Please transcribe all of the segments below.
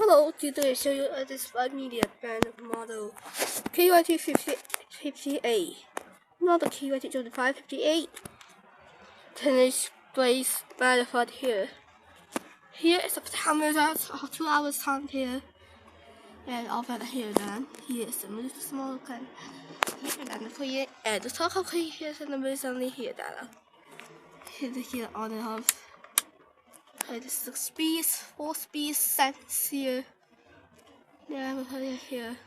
Hello, today I show you this Midea brand model KYT58. Not the KYT2558. Tennis place modified here. Here is the timer that's 2 hours time here. And over here then. Here is the most small can. Here then for you. And the top of here is the most only here then. Here on the half. The 6 speeds, 4 speeds sets here. Yeah, we'll put it here.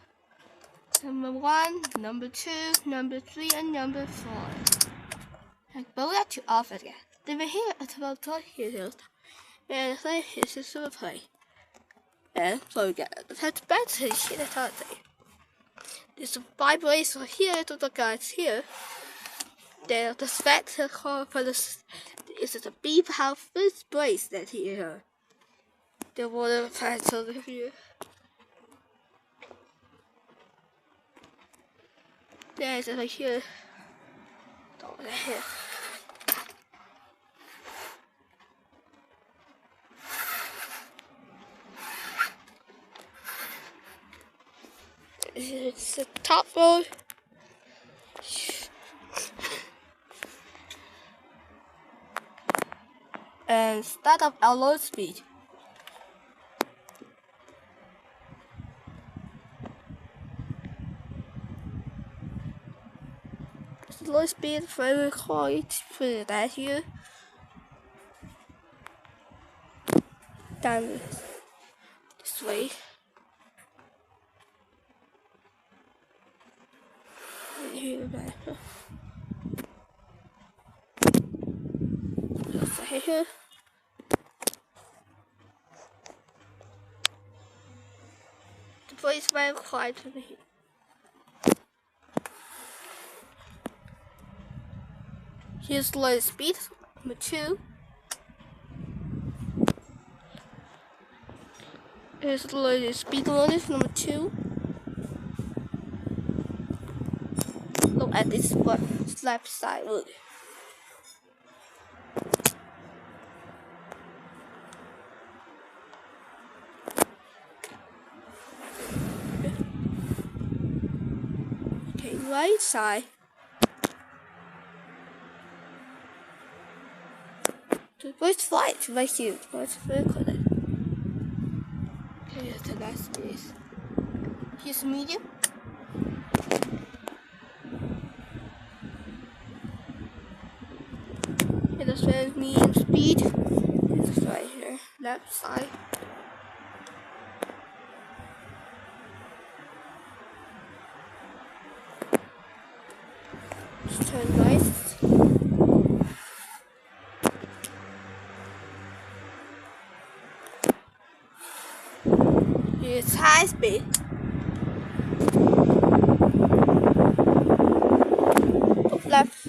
Number 1, number 2, number 3, and number 4. And go that to off again. Then we're here at about here. And then here's the super play. And so we get the touch battery here at all day. There's a vibration here to the guys here. Then the spectre call for this is a beep house first bracelet here. The water patch over here. There's it right here. Over here. It's the top road. And start up our low speed. Low speed very quiet for that here. Down this way. Here back. Here. The place very quiet over here. Here's low speed, number 2. Here's low speed loaded, number 2. Look at this one, left side, look. Okay, right side. Where's Wright? Right here. Where's Wright? Okay, here's the last piece. Here's medium. Here's the medium speed. Here's right here. Left side. Let's turn right. Here's high speed. Up left.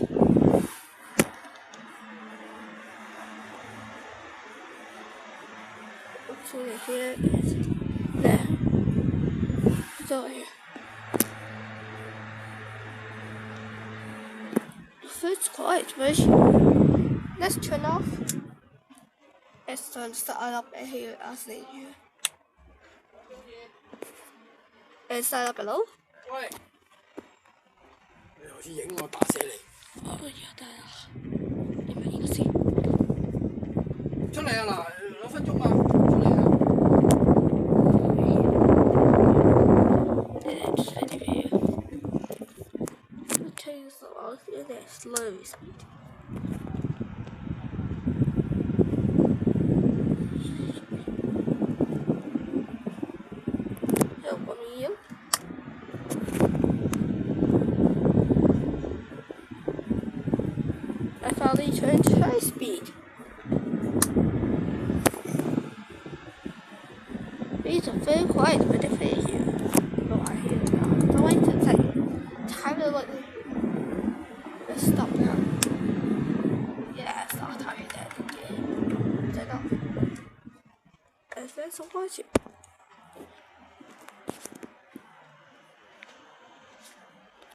So here is there. So here. First quiet version. Let's turn off. Let's turn start up here. I'll see here. And start up below. 喂，你頭先影我打死你！哦，有得啦，你咪呢個先。出嚟啊嗱，2分鐘啊，出嚟啊！Okay, so I'll do that slow speed. I finally turned to high speed. These are very quiet, but if they hear, go out here now. Don't wait to take time to let let's stop now. Yeah, it's not tired yet. Yeah. Turn off. And thanks for watching.